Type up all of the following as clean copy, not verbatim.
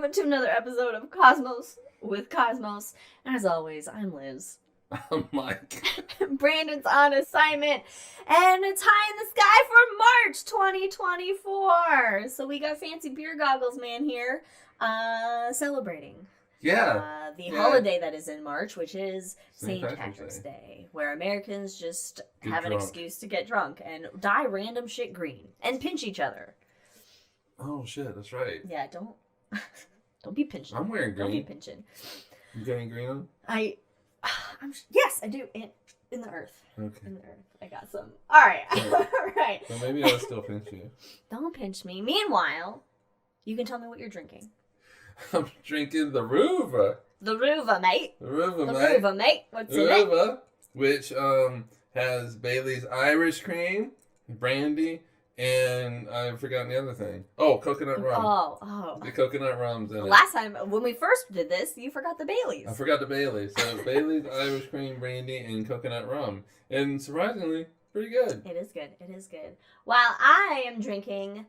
welcome to another episode of Cosmos with Cosmos. And as always, I'm Liz. I'm Mike. Brandon's on assignment, and it's high in the sky for March 2024. So we got fancy beer goggles man here, celebrating. The holiday that is in March, which is St. Patrick's Day, where Americans just have an excuse to get drunk and dye random shit green and pinch each other. Oh shit, that's right. Yeah, don't be pinching. I'm wearing green. Don't be pinching. You got any green on? Yes, I do. In the earth. Okay. In the earth. I got some. All right. All right. So maybe I'll still pinch you. Don't pinch me. Meanwhile, you can tell me what you're drinking. I'm drinking the Ruva. The Ruva, mate. The Ruva, the mate. Ruva, mate. What's the in Ruva, it? Which has Bailey's Irish cream, brandy, and I've forgotten the other thing. Oh, coconut rum. Oh. The coconut rum's in it. Last time, when we first did this, you forgot the Baileys. I forgot the Bailey's. So Bailey's Irish cream, brandy, and coconut rum. And surprisingly, pretty good. It is good. It is good. While I am drinking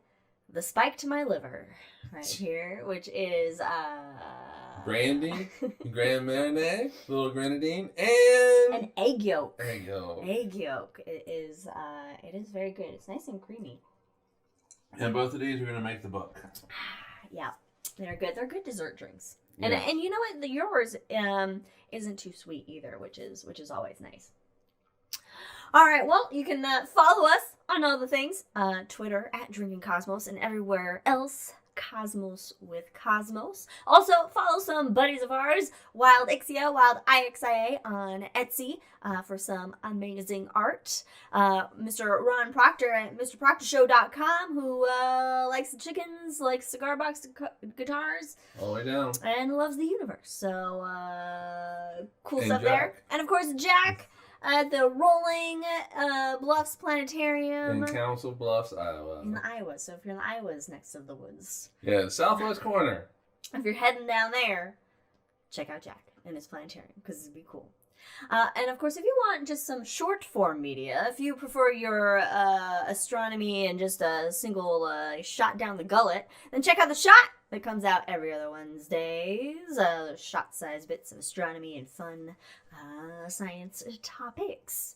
the Spike to My Liver right here, which is brandy, Grand Marnier, little grenadine, and an egg yolk. Egg yolk. Egg yolk. It is very good. It's nice and creamy. And both of these are gonna make the book. Yeah, they're good. They're good dessert drinks. Yeah. And you know what? Yours isn't too sweet either, which is always nice. All right, well, you can follow us on all the things. Twitter at Drinking Cosmos and everywhere else. Cosmos with Cosmos. Also, follow some buddies of ours, Wildixia, Wildixia on Etsy for some amazing art. Mr. Ron Proctor at MrProctorShow.com, who likes the chickens, likes cigar box guitars. All the way down. And loves the universe. So, cool and stuff Jack. there. And, of course, Jack at the Rolling Bluffs Planetarium. In Council Bluffs, Iowa. In Iowa. So if you're in Iowa, it's next to the woods. Yeah, southwest corner. If you're heading down there, check out Jack and his planetarium, because it'd be cool. And of course, if you want just some short form media, if you prefer your astronomy and just a single shot down the gullet, then check out The Shot that comes out every other Wednesdays. Shot-sized bits of astronomy and fun science topics.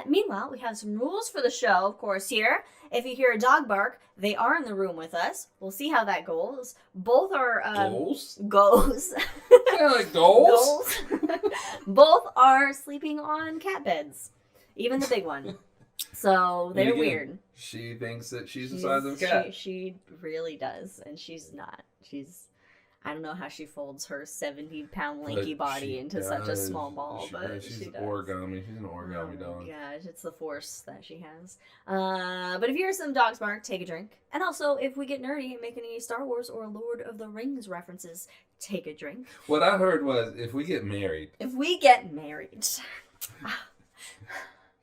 Meanwhile, we have some rules for the show, of course, here. If you hear a dog bark, they are in the room with us. We'll see how that goes. Both are... Goes. Yeah, like goals? Both are sleeping on cat beds. Even the big one. So they're weird. She thinks that she's the size of a cat. She really does, and she's not. I don't know how she folds her 70-pound lanky body into such a small ball, but she's she does. origami. She's an origami dog. Yeah, it's the force that she has. But if you hear some dogs bark, take a drink. And also, if we get nerdy and make any Star Wars or Lord of the Rings references, take a drink. What I heard was, if we get married.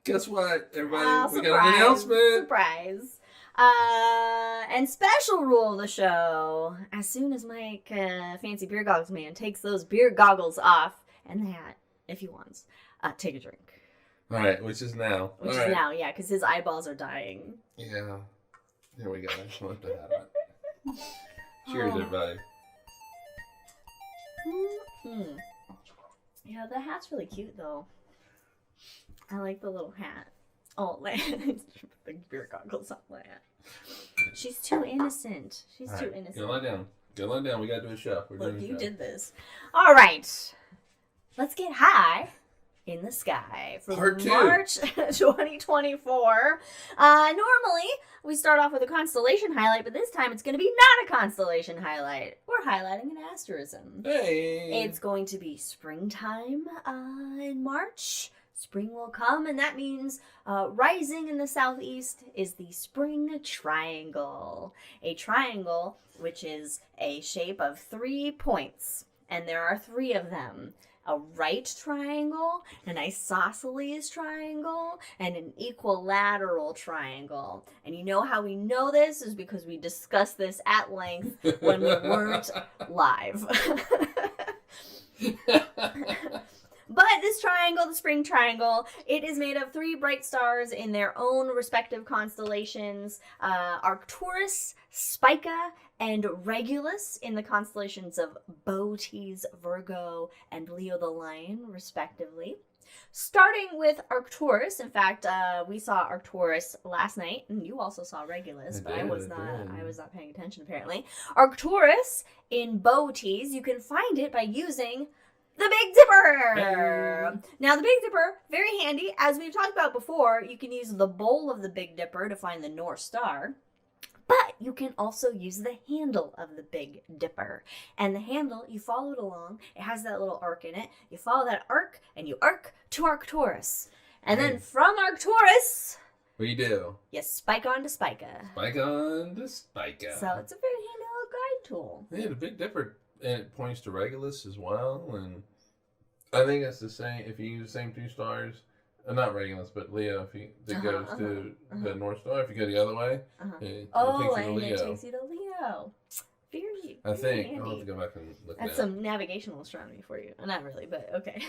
Guess what, everybody? We got an announcement. Surprise. And special rule of the show, as soon as Mike, Fancy Beer Goggles Man, takes those beer goggles off, and the hat, if he wants, take a drink. All right, which is now. Now, yeah, because his eyeballs are dying. Yeah. Here we go. I just want the hat on. Cheers, everybody. Mm-hmm. Yeah, the hat's really cute, though. I like the little hat. Oh, the beer goggles on my hat. She's too innocent. She's too innocent. Go lie down. Go lie down. We gotta do a show. Look, you did this. All right. Let's get high in the sky for Part 2. March 2024. Normally, we start off with a constellation highlight, but this time it's going to be not a constellation highlight. We're highlighting an asterism. Hey! It's going to be springtime in March. Spring will come, and that means rising in the southeast is the spring triangle. A triangle, which is a shape of 3 points, and there are 3 of them. A right triangle, an isosceles triangle, and an equilateral triangle. And you know how we know this is because we discussed this at length when we weren't live. But this triangle, the spring triangle. It is made of 3 bright stars in their own respective constellations. Arcturus, Spica, and Regulus in the constellations of Bootes, Virgo, and Leo the Lion, respectively. Starting with Arcturus, in fact, we saw Arcturus last night, and you also saw Regulus, but I was not paying attention apparently. Arcturus in Bootes, you can find it by using the Big Dipper. Now, the Big Dipper, very handy. As we've talked about before, you can use the bowl of the Big Dipper to find the North Star. But you can also use the handle of the Big Dipper. And the handle, you follow it along. It has that little arc in it. You follow that arc, and you arc to Arcturus. And then from Arcturus... What do you do? You spike on to Spica. Spike on to Spica. So it's a very handy little guide tool. Yeah, the Big Dipper, and it points to Regulus as well. And I think it's the same, if you use the same 2 stars... not Regulus, but Leo. It goes to the North Star. If you go the other way, it takes you to Leo. Very, I think handy. I'll have to go back and look. That's some navigational astronomy for you. Not really, but okay.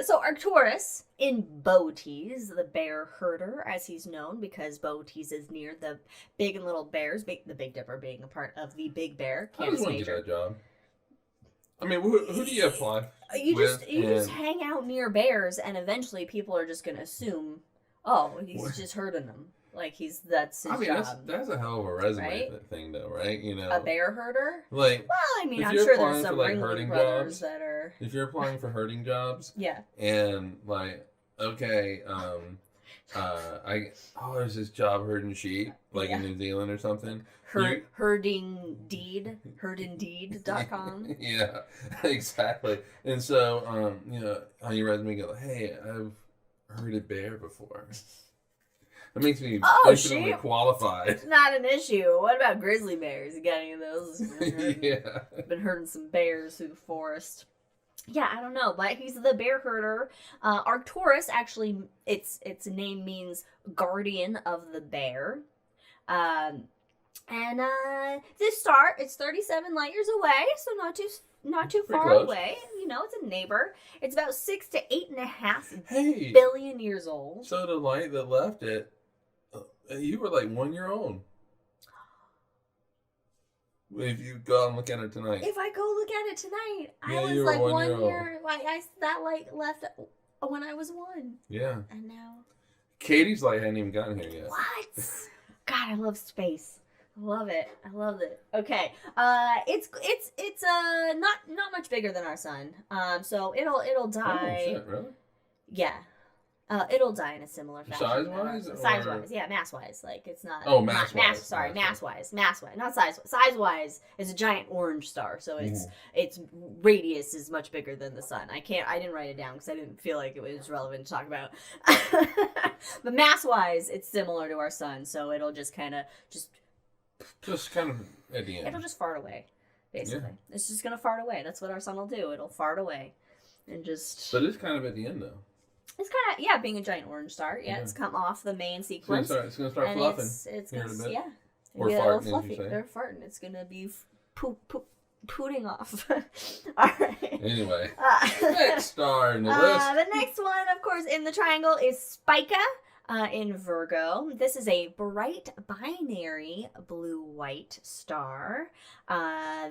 So Arcturus in Bootes, the bear herder, as he's known, because Bootes is near the Big and Little Bears. The Big Dipper being a part of the Big Bear. I just want to get that job. I mean, who do you apply? You just hang out near bears, and eventually people are just gonna assume, oh, he's just herding them. Like that's his job. That's a hell of a resume thing, though, right? You know, a bear herder. Like, well, I mean, I'm sure there's some Ringling Brothers that are. If you're applying for herding jobs, yeah, and like, okay, there's this job herding sheep, like in New Zealand or something. Herdindeed.com. Yeah, exactly. And so, on your resume, you go, hey, I've herded bear before. That makes me infinitely qualified. Not an issue. What about grizzly bears? You got any of those? Yeah. I've been herding some bears through the forest. Yeah, I don't know, but he's the bear herder. Arcturus, actually, its name means guardian of the bear. And this star, it's 37 light years away, so not too far away. You know, it's a neighbor. It's about 6 to 8.5 billion years old. So the light that left it, you were like 1 year old. If you go and look at it tonight. If I go look at it tonight, I was like 1 year. That light left when I was 1. Yeah. And now. Katie's light hadn't even gotten here yet. What? God, I love space. I love it. Okay. It's not much bigger than our sun. So it'll die. Oh shit, really? Yeah. It'll die in a similar fashion. Size-wise? Size-wise, yeah, mass-wise. Like, it's not... Oh, mass-wise. Mass-wise. Not size-wise. Size-wise is a giant orange star, so its radius is much bigger than the sun. I didn't write it down because I didn't feel like it was relevant to talk about. But mass-wise, it's similar to our sun, so it'll just kind of... Just kind of at the end. It'll just fart away, basically. Yeah. It's just going to fart away. That's what our sun will do. It'll fart away. And just... But it's kind of at the end, though. It's kind of, being a giant orange star. Yeah, it's come off the main sequence. It's going to start fluffing. It's going to, yeah. Or farting, as you say. They're farting. It's going to be pooting off. All right. Anyway, next star in the list. The next one, of course, in the triangle is Spica. In Virgo. This is a bright binary blue-white star.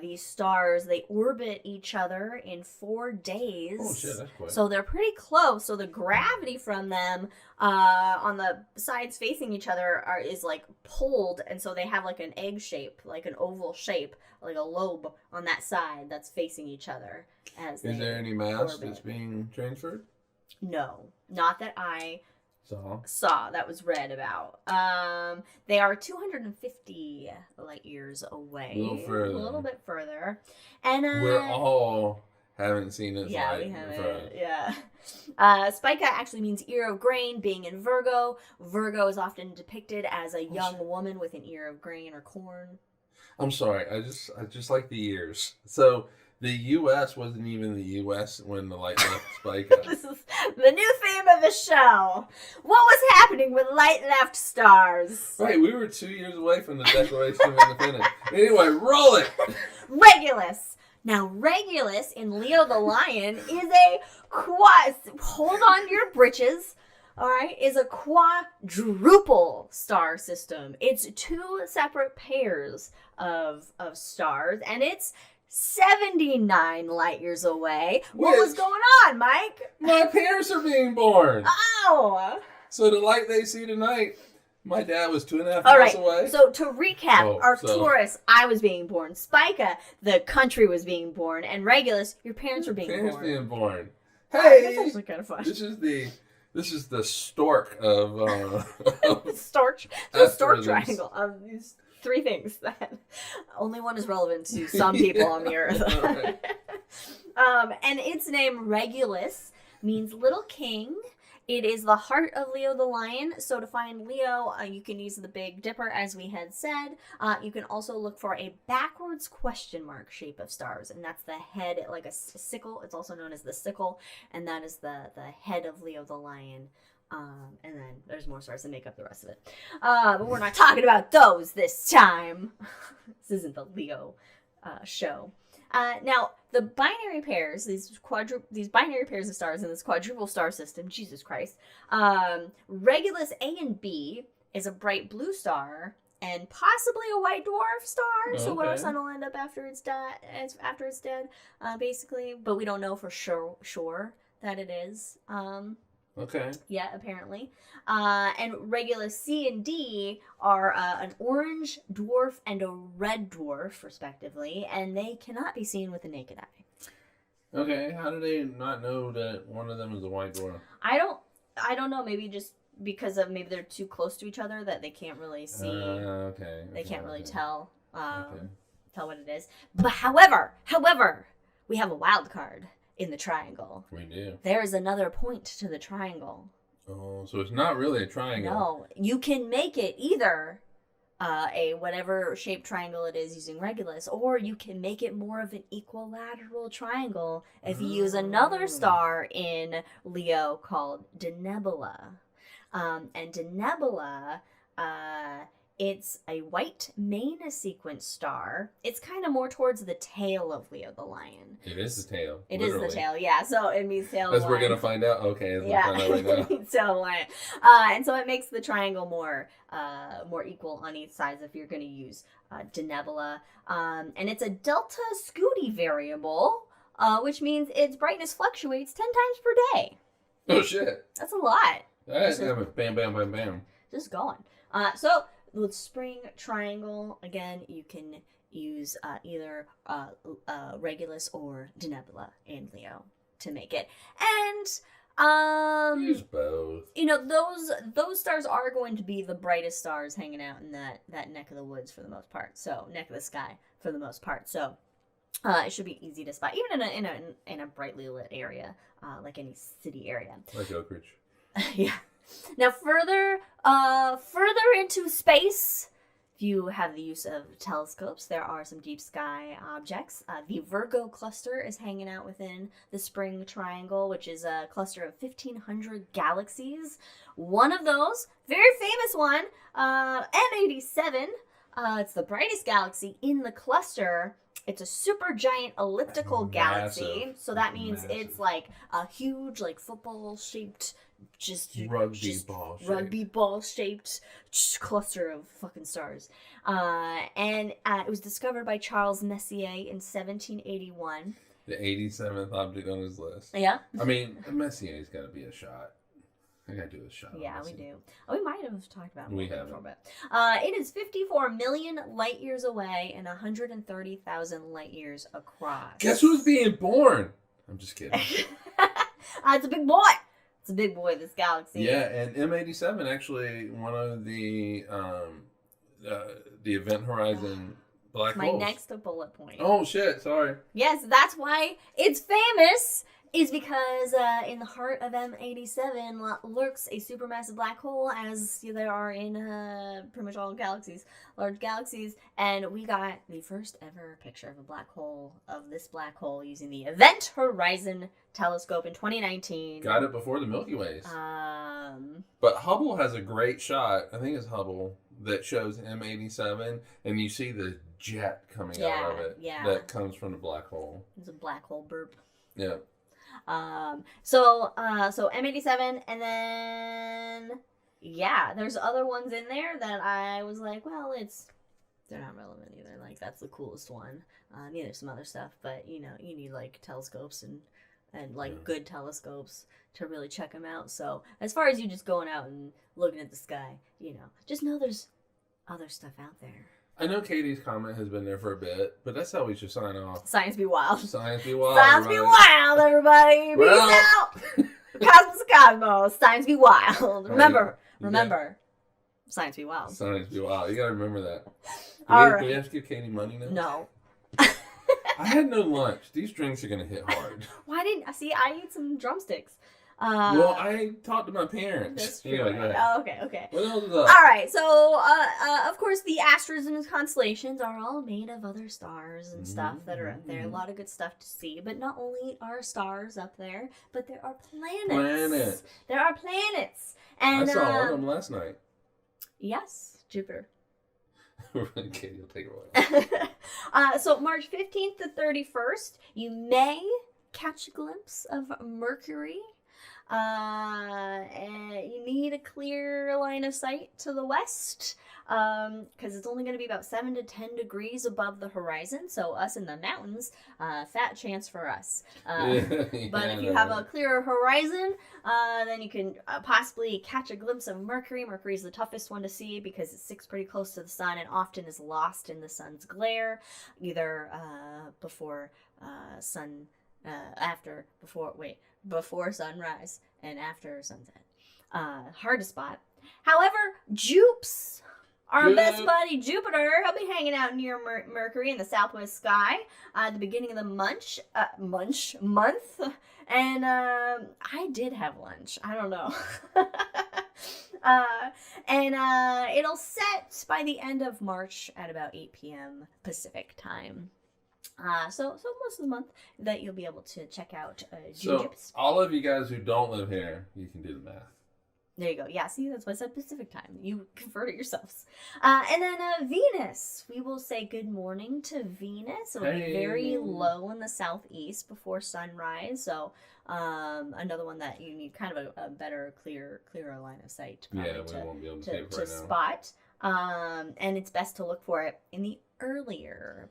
These stars, they orbit each other in 4 days. Oh shit, that's quick. So they're pretty close. So the gravity from them on the sides facing each other is like pulled, and so they have like an egg shape, like an oval shape, like a lobe on that side that's facing each other. Is there any mass that's being transferred? No, not that I saw that was read about. They are 250 light years away. A little bit further. And we're all haven't seen it. Yeah, we haven't. Yeah. Spica actually means ear of grain, being in Virgo. Virgo is often depicted as a young woman with an ear of grain or corn. I'm sorry. I just like the ears. So the U.S. wasn't even the U.S. when the light left Spica. This is the new theme of the show. What was happening when light left stars? Right, we were 2 years away from the Declaration of Independence. Anyway, roll it! Regulus. Now, Regulus in Leo the Lion is a hold on to your britches, all right, is a quadruple star system. It's 2 separate pairs of stars, and it's 79 light years away. What was going on, Mike? My parents are being born. Oh! So the light they see tonight, my dad was 2.5 All miles right. away. So to recap, Arcturus, I was being born. Spica, the country was being born, and Regulus, your parents were being born. Hey, that's actually kind of fun. This is the stork of Storch. The stork triangle of these 3 things that only one is relevant to some people on the earth. Right. And its name Regulus means little king. It is the heart of Leo the Lion. So to find Leo, you can use the Big Dipper, as we had said. You can also look for a backwards question mark shape of stars, and that's the head, like a sickle. It's also known as the sickle, and that is the head of Leo the Lion. And then there's more stars to make up the rest of it. But we're not talking about those this time. This isn't the Leo show. Now, the binary pairs, these binary pairs of stars in this quadruple star system, Jesus Christ, Regulus A and B is a bright blue star and possibly a white dwarf star. Okay. So what our sun will end up after it's dead, basically. But we don't know for sure that it is. Okay. Yeah, apparently. And Regulus C and D are an orange dwarf and a red dwarf, respectively, and they cannot be seen with the naked eye. Okay, how do they not know that one of them is a white dwarf? I don't know. Maybe just because maybe they're too close to each other that they can't really see. Okay. They can't really tell what it is. But however, we have a wild card in the triangle. We do. There is another point to the triangle. Oh, so it's not really a triangle. No, you can make it either a whatever shaped triangle it is using Regulus, or you can make it more of an equilateral triangle if you use another star in Leo called Denebula. And Denebula, it's a white main sequence star. It's kind of more towards the tail of Leo the Lion. It is the tail. It literally is the tail, yeah. So it means tail. As we're gonna find out. Okay, yeah. We'll find out right now. It means tail Lion. And so it makes the triangle more equal on each side if you're gonna use Denebula. And it's a delta Scuti variable, which means its brightness fluctuates 10 times per day. Oh shit! That's a lot. That's bam, bam, bam, bam. Just going. So with spring triangle, again, you can use either Regulus or Denebula in Leo to make it. And use both. You know, those stars are going to be the brightest stars hanging out in that neck of the woods for the most part. So neck of the sky for the most part. So it should be easy to spot, even in a brightly lit area, like any city area. Like Oak Ridge. Yeah. Now, further into space, if you have the use of telescopes, there are some deep sky objects. The Virgo cluster is hanging out within the spring triangle, which is a cluster of 1,500 galaxies. One of those, very famous one, M87. It's the brightest galaxy in the cluster. It's a super giant elliptical galaxy, so that means it's like a huge, like football-shaped, rugby ball shaped cluster of fucking stars. And it was discovered by Charles Messier in 1781. The 87th object on his list. Yeah. I mean, Messier's got to be a shot. I gotta do a shot. Yeah, we do. Oh, we might have talked about it. We haven't. It is 54 million light years away and 130,000 light years across. Guess who's being born? I'm just kidding. It's a big boy. It's a big boy, this galaxy. Yeah, and M87 actually one of the Event Horizon black holes. My next bullet point. Oh shit! Sorry. Yes, that's why it's famous. Is because in the heart of M87 lurks a supermassive black hole, as there are in pretty much all galaxies, large galaxies, and we got the first ever picture of this black hole using the Event Horizon telescope in 2019. Got it before the Milky Ways. But Hubble has a great shot. I think it's Hubble. that shows M87, and you see the jet coming out of it. Yeah. That comes from the black hole. It's a black hole burp. Yeah. So M87, and then there's other ones in there that I was like, well, they're not relevant either. Like, that's the coolest one. There's some other stuff, but you need like telescopes and like good telescopes to really check them out. So as far as you just going out and looking at the sky, just know there's other stuff out there. I know Katie's comment has been there for a bit, but that's how we should sign off. Science be wild. Science be wild. Science be wild, everybody. Peace out. Cosmos Cosmos. Science be wild. Remember. Science be wild. Science be wild. You gotta remember that. Do we have to give Katie money now? No. I had no lunch. These drinks are gonna hit hard. Why didn't I eat some drumsticks? Well, I talked to my parents. That's true. Anyway, Oh, okay. What else is up? All right. So, of course, the astros and constellations are all made of other stars and stuff that are up there. A lot of good stuff to see. But not only are stars up there, but there are planets. There are planets. And I saw one of them last night. Yes, Jupiter. Katie will take it away. So March 15th to 31st, you may catch a glimpse of Mercury. And you need a clear line of sight to the west, because it's only going to be about 7 to 10 degrees above the horizon. So us in the mountains, fat chance for us. But if you have a clearer horizon, then you can possibly catch a glimpse of Mercury. Mercury is the toughest one to see because it sticks pretty close to the sun and often is lost in the sun's glare, either before sunrise and after sunset. Hard to spot. However, Jupes, our best buddy Jupiter, he'll be hanging out near Mercury in the southwest sky at the beginning of the month. And I did have lunch. I don't know. And it'll set by the end of March at about 8 p.m. Pacific time. So most of the month that you'll be able to check out Jupiter. So all of you guys who don't live here, you can do the math. There you go. Yeah, see, that's why I said Pacific time. You convert it yourselves. And then Venus. We will say good morning to Venus. It'll be very low in the southeast before sunrise. So another one that you need kind of a better, clearer line of sight. We won't be able to spot. And it's best to look for it in the earlier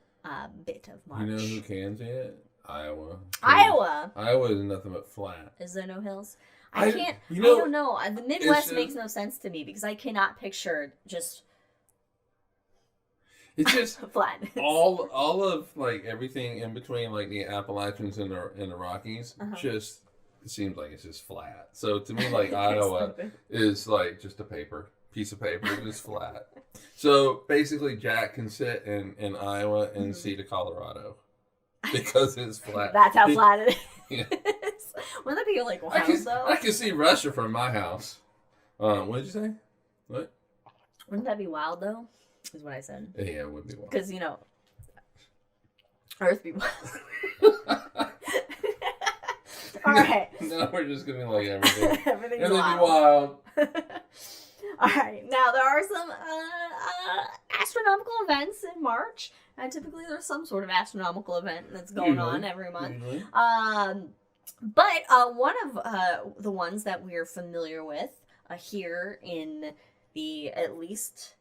bit of March. You know who can see it? Iowa. Iowa is nothing but flat. Is there no hills? I can't. I don't know. The Midwest makes no sense to me because I cannot picture just. It's just flat. all of like everything in between, like the Appalachians and the Rockies, just it seems like it's just flat. So to me, like Iowa is like just a piece of paper, just flat. So basically, Jack can sit in Iowa and see to Colorado because it's flat. That's how flat it is. Yeah. Wouldn't that be like wild though? I can see Russia from my house. What did you say? What? Wouldn't that be wild though? Is what I said. Yeah, it would be wild. Because Earth be wild. All right. No, we're just gonna be like everything. Everything's Everything wild. be wild. All right. Now there are some astronomical events in March. Typically, there's some sort of astronomical event that's going on every month. Usually. But one of the ones that we're familiar with here in at least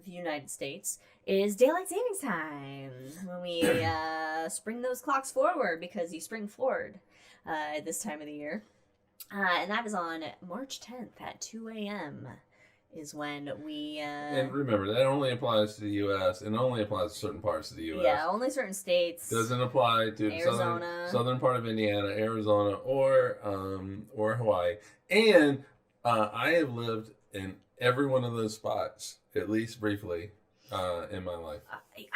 the United States is daylight savings time, when we spring those clocks forward because you spring forward at this time of the year. And that is on March 10th at 2 a.m. is when we... and remember, that only applies to the U.S. and only applies to certain parts of the U.S. Yeah, only certain states. Doesn't apply to Arizona. southern part of Indiana, Arizona, or Hawaii. And I have lived in every one of those spots, at least briefly, in my life.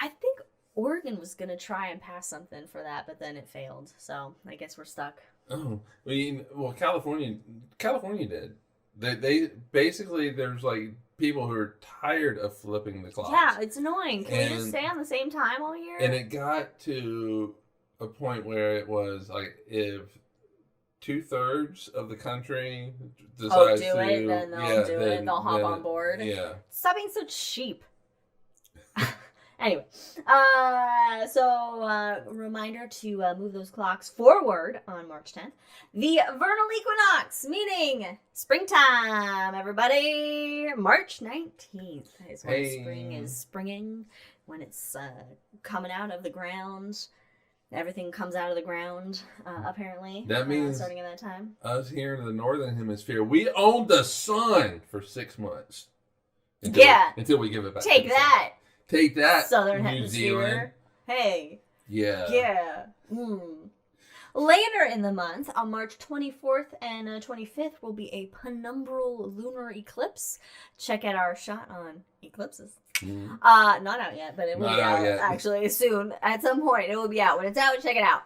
I think Oregon was going to try and pass something for that, but then it failed. So I guess we're stuck. Oh, well, California did. They basically, there's like people who are tired of flipping the clocks. Yeah, it's annoying. Can we just stay on the same time all year? And it got to a point where it was like, if 2/3 of the country Oh, decides do it, then they'll do it. They'll hop on board. Yeah. Stop being so cheap. Anyway, reminder to move those clocks forward on March 10th. The vernal equinox, meaning springtime, everybody. March 19th is when spring is springing, when it's coming out of the ground. Everything comes out of the ground, apparently. That means starting at that time. Us here in the northern hemisphere, we own the sun for 6 months. Until we give it back. Take that. Take that, Southern New Hemisphere. Zealand. Hey. Yeah. Yeah. Later in the month, on March 24th and 25th, will be a penumbral lunar eclipse. Check out our shot on eclipses. Not out yet, but it will be out actually soon. At some point, it will be out. When it's out, check it out.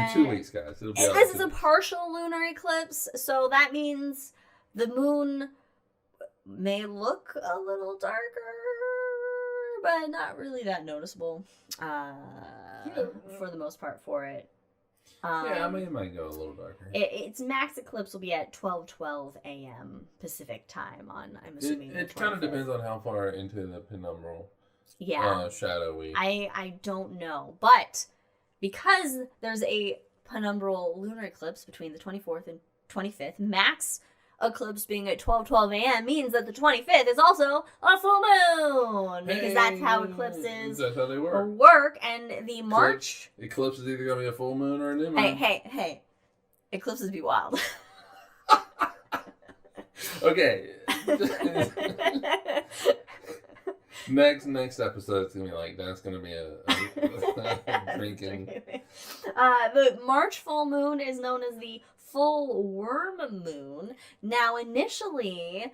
In 2 weeks, guys. It'll be out. This is a partial lunar eclipse, so that means the moon may look a little darker, but not really that noticeable for the most part for it. It might go a little darker. Its max eclipse will be at 12:12 a.m. Pacific time on, I'm assuming, it kind of depends on how far into the penumbral shadow we... I don't know, but because there's a penumbral lunar eclipse between the 24th and 25th, max eclipse being at 12:12 a.m. means that the 25th is also a full moon, because that's how eclipses that's how they work. And the March eclipse is either gonna be a full moon or a new moon. Hey, eclipses be wild. Okay. Next episode it's gonna be like that's gonna be a drinking. The March full moon is known as the full worm moon. Now, initially,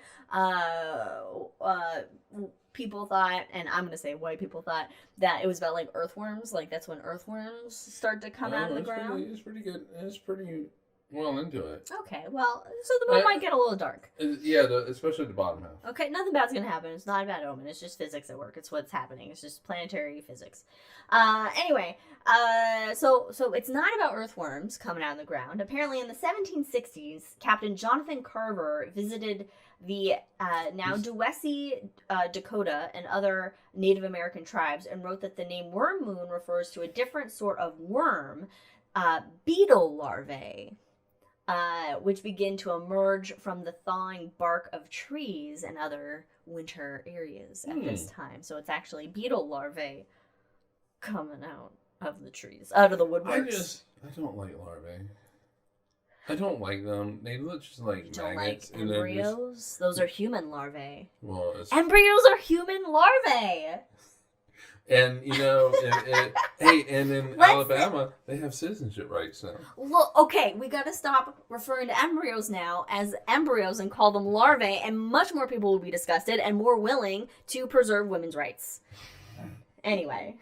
people thought, and I'm gonna say white people thought, that it was about like earthworms. Like that's when earthworms start to come out of the ground. It's pretty good. It's pretty well into it. Okay, well, so the moon might get a little dark. Especially the bottom half. Okay, nothing bad's gonna happen. It's not a bad omen. It's just physics at work. It's what's happening. It's just planetary physics. Anyway, so it's not about earthworms coming out of the ground. Apparently, in the 1760s, Captain Jonathan Carver visited the now Duwesi, Dakota, and other Native American tribes, and wrote that the name worm moon refers to a different sort of worm, beetle larvae. Which begin to emerge from the thawing bark of trees and other winter areas at this time. So it's actually beetle larvae coming out of the trees, out of the woodworks. I don't like larvae. I don't like them. They look just like maggots. Like embryos? Those are human larvae. Well, embryos are human larvae! And, and in Alabama, they have citizenship rights now. Look, okay, we gotta stop referring to embryos now as embryos and call them larvae, and much more people will be disgusted and more willing to preserve women's rights. Anyway.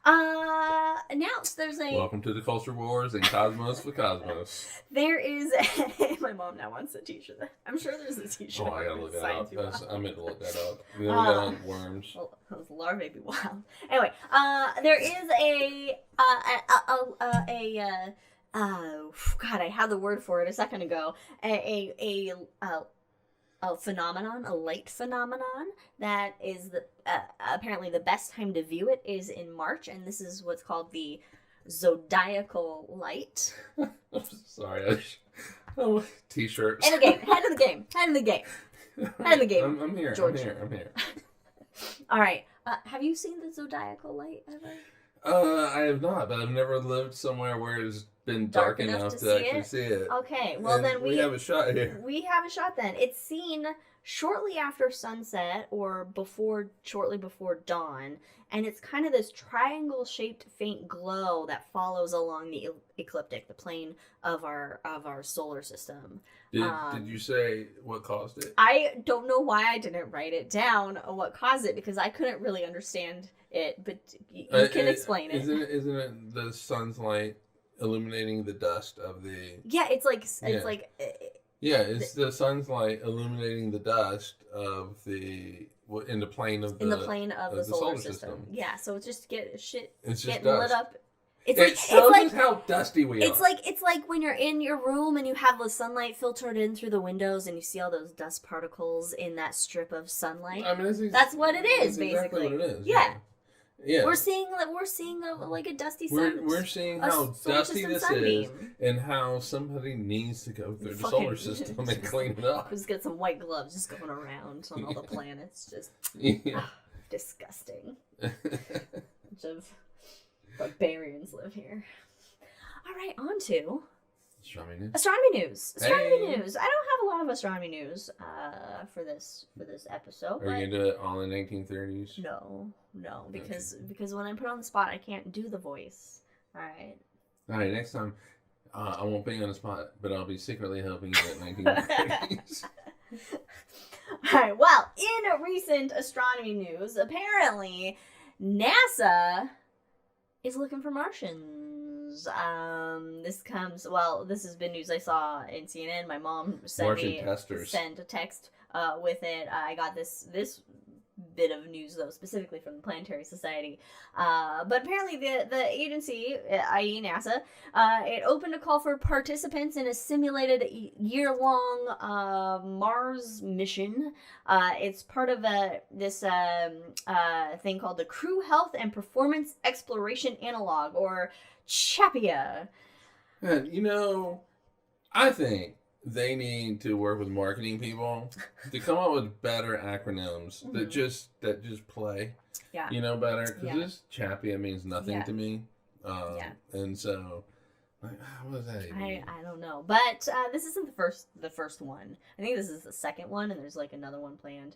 Announced there's a... Welcome to the Culture Wars and Cosmos for Cosmos. There is my mom now wants a t-shirt. I'm sure there's a t-shirt. Oh, I gotta look that up. I meant to look that up. We got worms. Well, those larvae be wild. Anyway, there is God, I had the word for it a second ago. A phenomenon, a light phenomenon that is apparently the best time to view it is in March, and this is what's called the zodiacal light. I'm sorry. T-shirts. Head of the game. I'm here. George. I'm here. All right. Have you seen the zodiacal light ever? I have not, but I've never lived somewhere where it's been dark enough to actually see it. Okay, well and then we have a shot here. We have a shot then. It's seen shortly after sunset or shortly before dawn, and it's kind of this triangle-shaped faint glow that follows along the ecliptic, the plane of our solar system. Did you say what caused it? I don't know why I didn't write it down what caused it, because I couldn't really understand it, but you can explain it. Isn't it the sun's light illuminating the dust of the... Yeah, it's like... it's the sun's light illuminating the dust of the... in the plane of the solar system. Yeah, so it's just getting lit up It shows us how dusty we are. It's like when you're in your room and you have the sunlight filtered in through the windows and you see all those dust particles in that strip of sunlight. I mean, that's what it is, basically. Exactly what it is. Yeah. Yeah. We're seeing like a dusty sun. We're seeing how dusty this is, and how somebody needs to go through the solar system and clean it up. Just get some white gloves just going around on all the planets. Just disgusting. Bunch of barbarians live here. All right, on to Astronomy news. News. I don't have a lot of astronomy news for this episode. Are you gonna do it all in 1930s? No, because when I'm put on the spot, I can't do the voice. All right. Next time, I won't put you on the spot, but I'll be secretly helping you at 1930s. All right. Well, in recent astronomy news, apparently NASA is looking for Martians. This has been news I saw in CNN. My mom sent a text with it. I got this bit of news, though, specifically from the Planetary Society. But apparently the agency, i.e. NASA, it opened a call for participants in a simulated year-long Mars mission. It's part of this thing called the Crew Health and Performance Exploration Analog, or CHAPIA. And, I think they need to work with marketing people to come up with better acronyms that just play, better. Because this CHAPIA means nothing to me. And so, what does that even mean? I don't know. But this isn't the first one. I think this is the second one, and there's like another one planned.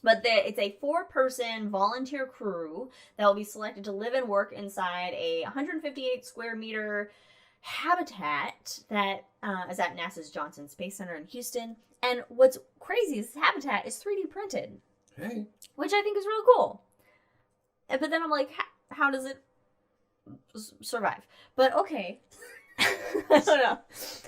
But it's a 4-person volunteer crew that will be selected to live and work inside a 158 square meter habitat that is at NASA's Johnson Space Center in Houston. And what's crazy is this habitat is 3D printed. Hey. Which I think is really cool. But then I'm like, how does it survive? But okay. I don't know.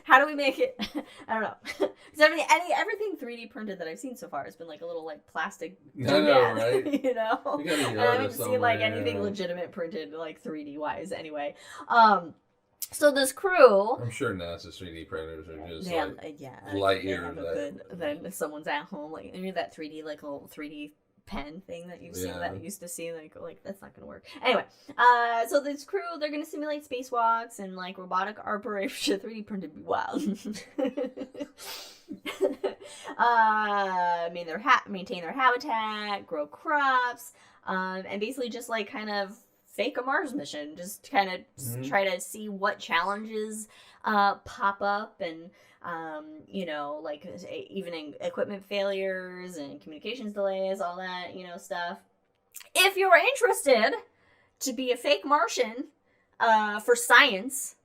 How do we make it? I don't know. Because everything 3D printed that I've seen so far has been like a little like plastic. I know, right? I haven't seen like anything legitimate printed like 3D wise. Anyway, so this crew. I'm sure NASA's 3D printers are just light years. Then someone's at home like that 3D like little 3D pen thing that you've seen that I used to see like that's not gonna work. Anyway, so this crew, they're gonna simulate spacewalks and like robotic operation. 3D printed be wild. Maintain their habitat, grow crops, and basically just like kind of fake a Mars mission. Just kind of try to see what challenges pop up and. Like even in equipment failures and communications delays, all that, stuff. If you're interested to be a fake Martian for science,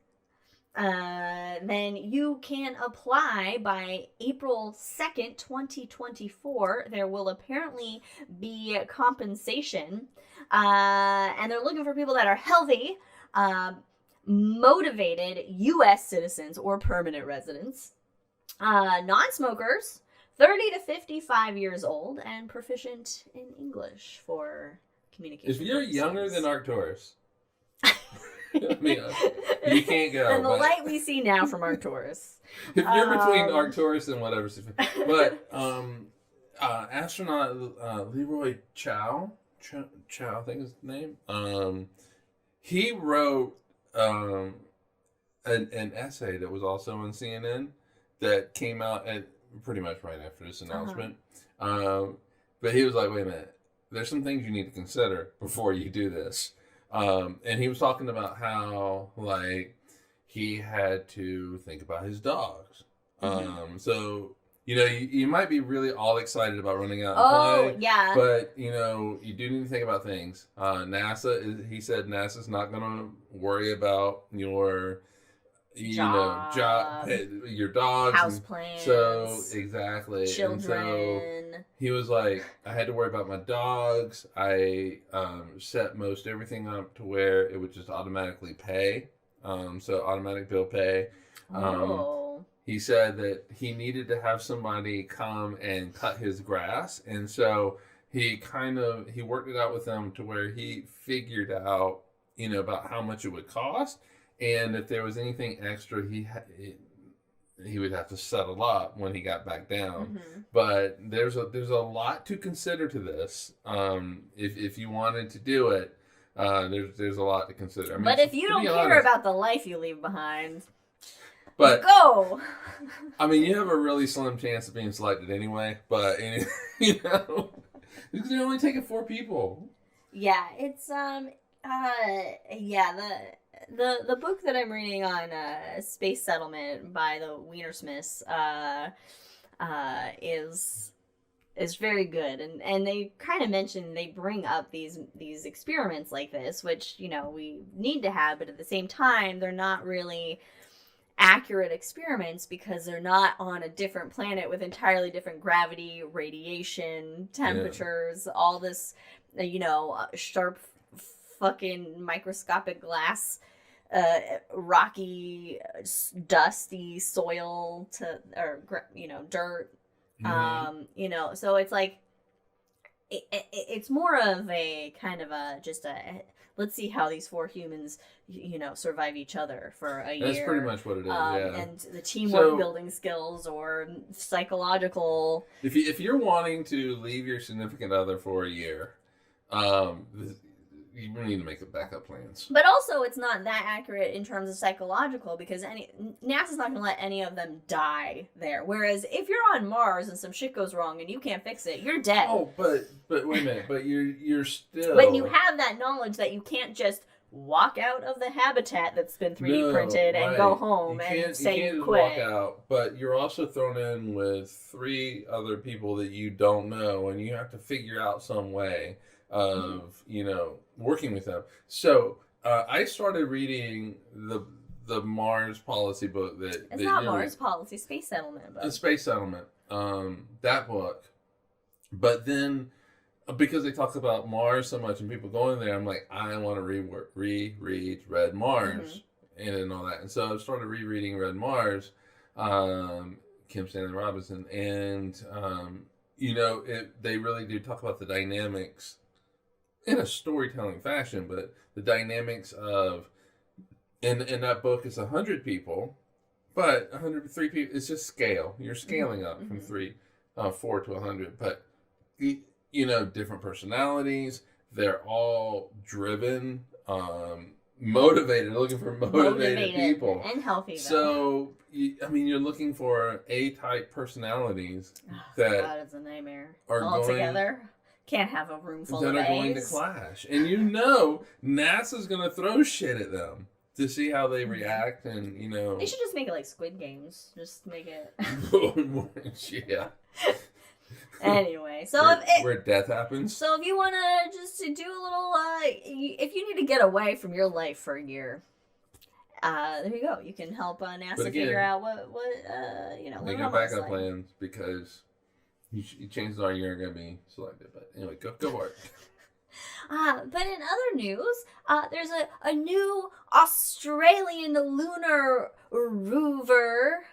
then you can apply by April 2nd, 2024. There will apparently be compensation, and they're looking for people that are healthy, motivated U.S. citizens or permanent residents, non-smokers, 30 to 55 years old, and proficient in English for communication. If you're younger than Arcturus, I mean, you can't go. And the light we see now from Arcturus. If you're between Arcturus and whatever, but astronaut Leroy Chow, I think is his name. He wrote an essay that was also on CNN that came out at pretty much right after this announcement. But he was like, wait a minute, there's some things you need to consider before you do this. And he was talking about how like he had to think about his dogs. So you might be really all excited about running out and play. Yeah. But, you do need to think about things. He said NASA's not going to worry about your, your dogs. Houseplants. So, exactly. Children. And so he was like, I had to worry about my dogs. I set most everything up to where it would just automatically pay. So, automatic bill pay. He said that he needed to have somebody come and cut his grass. And so he worked it out with them to where he figured out about how much it would cost, and if there was anything extra, he would have to settle up when he got back down. But there's a lot to consider to this. If you wanted to do it, there's a lot to consider. I mean, but if you don't care honest, about the life you leave behind, but go. I mean, you have a really slim chance of being selected anyway. But because you're only taking 4 people. Yeah, it's the book that I'm reading on space settlement by the Wienersmiths is very good, and they kind of mention, they bring up these experiments like this, which we need to have, but at the same time they're not really accurate experiments because they're not on a different planet with entirely different gravity, radiation, temperatures, all this sharp fucking microscopic glass, rocky, dusty soil dirt. So it's like it's more of a kind of let's see how these 4 humans survive each other for a year. That's pretty much what it is. And the teamwork building skills or psychological. If you're wanting to leave your significant other for a year, you need to make backup plans. But also, it's not that accurate in terms of psychological because NASA's not going to let any of them die there. Whereas if you're on Mars and some shit goes wrong and you can't fix it, you're dead. Oh, but wait a minute. But you're still. When you have that knowledge that you can't just walk out of the habitat that's been 3D printed and go home and say you quit. Walk out, but you're also thrown in with 3 other people that you don't know, and you have to figure out some way of working with them. So I started reading the Mars policy book it's not Mars policy, space settlement book. The space settlement, that book. But then because they talk about Mars so much and people going there, I'm like, I want to reread Red Mars and all that. And so I started rereading Red Mars, Kim Stanley Robinson, and they really do talk about the dynamics in a storytelling fashion, but the dynamics of in that book is 100 people, but 103 people, it's just scale. You're scaling up from 4 to 100, but different personalities. They're all driven, motivated, looking for motivated people. And healthy, though. So, you're looking for A-type personalities that it's a nightmare. All together. Can't have a room full of A's. That are going to clash. And NASA's going to throw shit at them to see how they react. And, They should just make it like Squid Games. Just make it. Yeah. Anyway, so where death happens. So if you want to just do a little, if you need to get away from your life for a year, there you go. You can help NASA figure out what make your backup plans because chances are you're going to be selected. But anyway, go for it. But in other news, there's a new Australian lunar rover.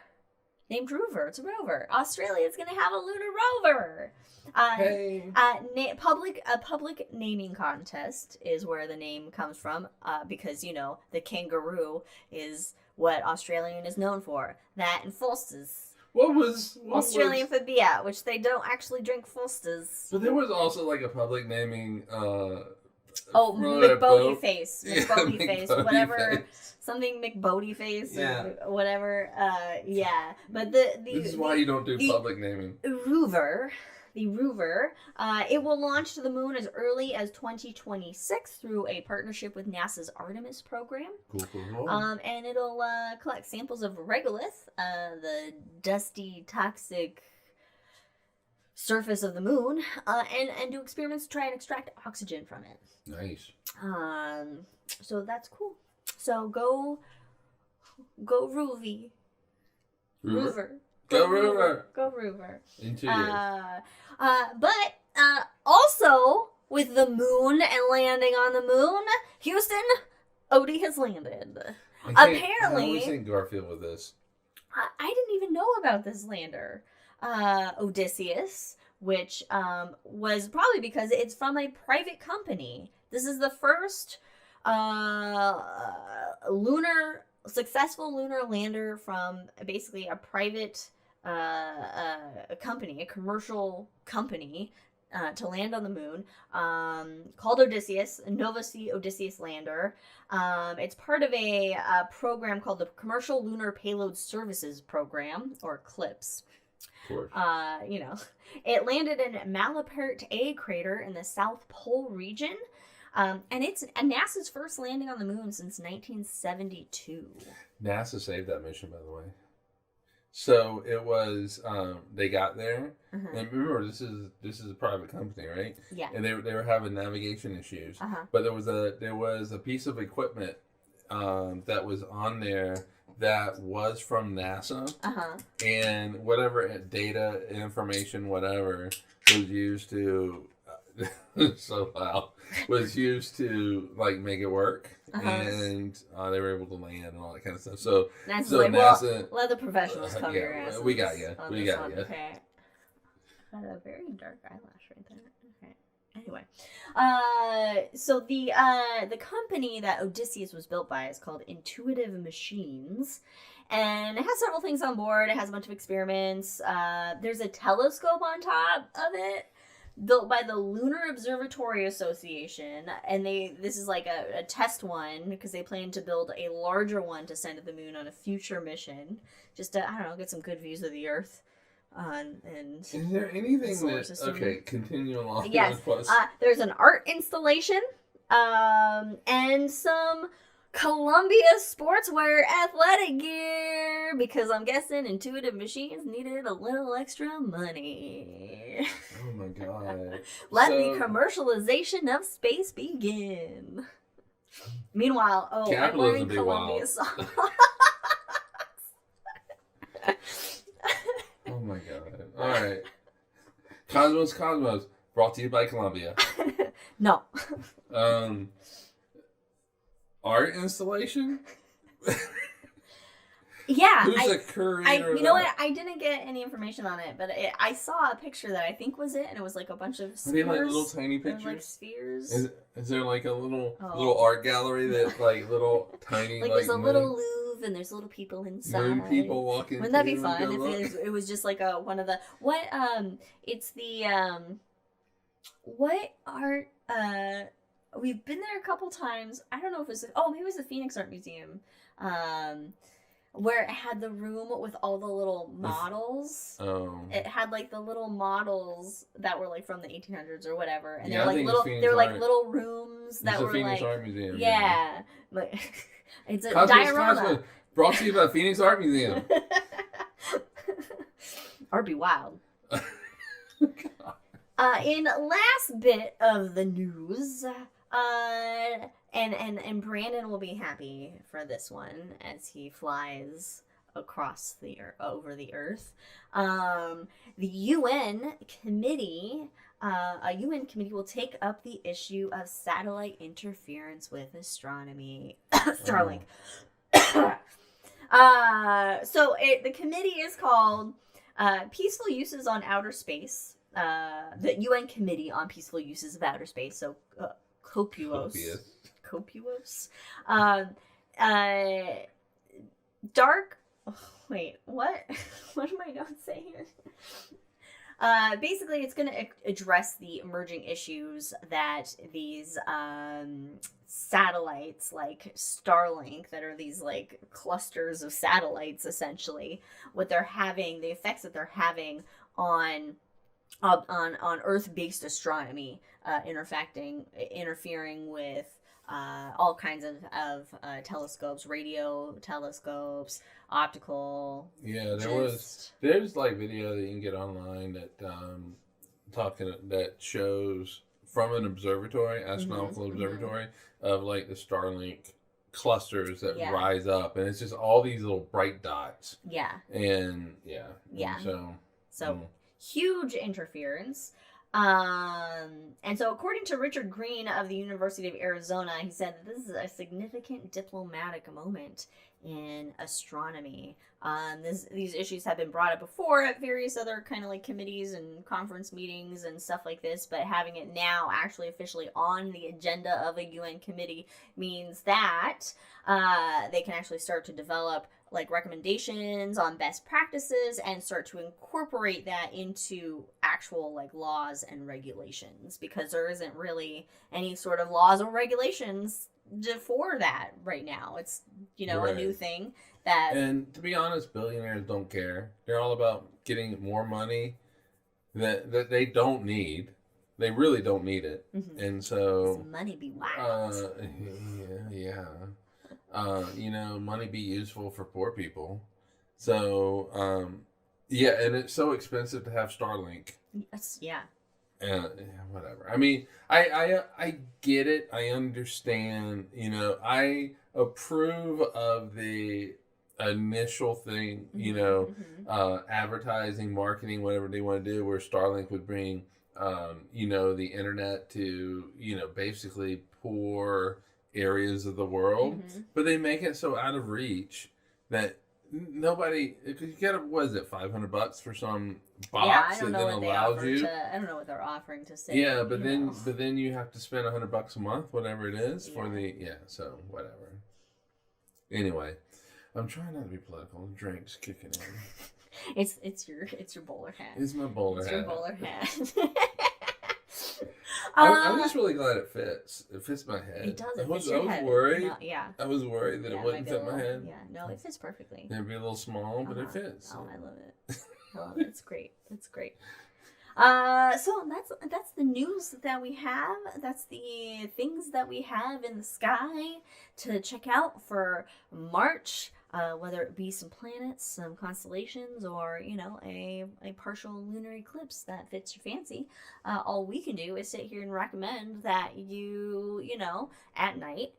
Named Rover. It's a rover. Australia's going to have a lunar rover. A public naming contest is where the name comes from, because the kangaroo is what Australian is known for. That and Foster's. What Australian Fabia, which they don't actually drink Foster's. But there was also like a public naming. McBodie face, whatever. Face. Something McBodie face, or whatever. But this is why you don't do public naming. The rover, it will launch to the moon as early as 2026 through a partnership with NASA's Artemis program. Cool. And it'll collect samples of regolith, the dusty, toxic surface of the moon, and do experiments to try and extract oxygen from it. Nice. So that's cool. So go Roovy. Rover. Go Rover. Go Rover. In 2 years. But also with the moon and landing on the moon, Houston, Odie has landed. Apparently, I always think Garfield with this. I didn't even know about this lander. Odysseus, which was probably because it's from a private company. This is the first Successful lunar lander from basically a private a company, a commercial company, to land on the moon, called Odysseus, a Nova C Odysseus lander. It's part of a program called the Commercial Lunar Payload Services Program, or CLIPS. Of course. It landed in Malapert A crater in the South Pole region. And it's NASA's first landing on the moon since 1972. NASA saved that mission, by the way. So it was they got there, and remember this is a private company, right? Yeah. And they were having navigation issues, but there was a piece of equipment that was on there that was from NASA, and whatever data, information, whatever was used to so loud was used to like make it work, and they were able to land and all that kind of stuff. So NASA's so like, NASA, well, let the professionals cover your asses. we got you. We got you. Okay. Got a very dark eyelash right there. Okay. Anyway, so the company that Odysseus was built by is called Intuitive Machines, and it has several things on board. It has a bunch of experiments. There's a telescope on top of it, built by the Lunar Observatory Association, and this is like a test one because they plan to build a larger one to send to the moon on a future mission, just to, I don't know, get some good views of the Earth. And is there anything that system. Okay, continue along? Yes, there's an art installation, and some Columbia sportswear athletic gear, because I'm guessing Intuitive Machines needed a little extra money. Oh my god. Let the commercialization of space begin. Meanwhile, I'm wearing Columbia socks. Oh my god. Alright. Cosmos, brought to you by Columbia. No. Art installation? Yeah. Who's the curator? You know what? I didn't get any information on it, but I saw a picture that I think was it, and it was like a bunch of spheres. Are they like little tiny pictures? Like spheres. Is there like a little art gallery that like little tiny like there's a little Louvre and there's little people inside. Moon people walking. Wouldn't that be fun if it was just like one of the it's the what art we've been there a couple times. I don't know if it was maybe it was the Phoenix Art Museum. Where it had the room with all the little models. Oh. It had like the little models that were like from the 1800s or whatever, and they were like little rooms that were Phoenix like Art Museum. Yeah, like it's a diorama. Cosmos, brought to you by Phoenix Art Museum. Art be wild. In last bit of the news, and Brandon will be happy for this one as he flies across over the Earth. The UN committee, a UN committee will take up the issue of satellite interference with astronomy. Starlink. The committee is called Peaceful Uses on Outer Space. The UN Committee on Peaceful Uses of Outer Space. So Copious. Dark. Oh, wait, what? What am I not saying here? Basically, it's going to address the emerging issues that these satellites, like Starlink, that are these like clusters of satellites, essentially, what they're having, the effects that they're having on Earth-based astronomy, interfering with all kinds of telescopes, radio telescopes, optical. Yeah, there's like video that you can get online that that shows from an observatory, astronomical observatory, of like the Starlink clusters that rise up, and it's just all these little bright dots. Yeah. And So huge interference. And so, according to Richard Green of the University of Arizona, he said that this is a significant diplomatic moment in astronomy. These issues have been brought up before at various other kind of like committees and conference meetings and stuff like this, but having it now actually officially on the agenda of a UN committee means that they can actually start to develop like recommendations on best practices and start to incorporate that into actual like laws and regulations, because there isn't really any sort of laws or regulations for that right now. It's, you know, a new thing that... And to be honest, billionaires don't care. They're all about getting more money that they don't need. They really don't need it. Mm-hmm. And so... money be wild. Yeah. You know, money be useful for poor people. So, yeah, and it's so expensive to have Starlink. Yes, yeah. Whatever. I mean, I get it. I understand. You know, I approve of the initial thing. You know, advertising, marketing, whatever they want to do, where Starlink would bring, you know, the internet to, you know, basically poor areas of the world, but they make it so out of reach that nobody, because you get what is it, $500 for some box that then allows you. I don't know what they're offering to say. Yeah, but then you have to spend $100 a month, whatever it is, for the so whatever. Anyway, I'm trying not to be political. The drink's kicking in. It's your bowler hat. It's my bowler hat. It's your bowler hat. I'm just really glad it fits. It fits my head. It does. I was head. Worried. No, yeah. I was worried that it wouldn't fit my head. Yeah. No, it fits perfectly. It'd be a little small, but it fits. Oh, I love it. I love it. It's great. It's great. So that's the news that we have. That's the things that we have in the sky to check out for March. Whether it be some planets, some constellations, or, you know, a partial lunar eclipse that fits your fancy. All we can do is sit here and recommend that you know, at night,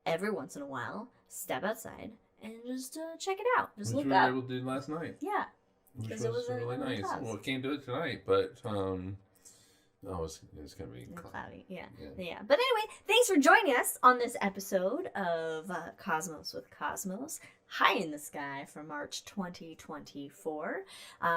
every once in a while, step outside and just check it out. Just look up. Which we were able to do last night. Yeah. Which was really nice. Well, can't do it tonight, but it's gonna be cloudy. Yeah. But anyway, thanks for joining us on this episode of Cosmos with Cosmos, High in the Sky for March 2024.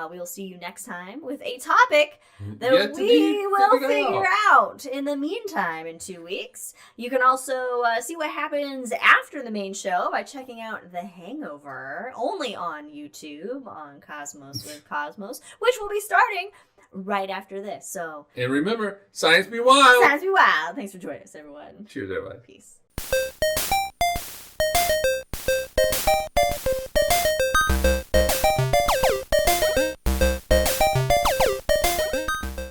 We'll see you next time with a topic that we will figure out. In the meantime, in 2 weeks, you can also see what happens after the main show by checking out The Hangover, only on YouTube, on Cosmos with Cosmos, which will be starting right after this. So, and remember, science be wild. Science be wild. Thanks for joining us, everyone. Cheers, everyone. Peace.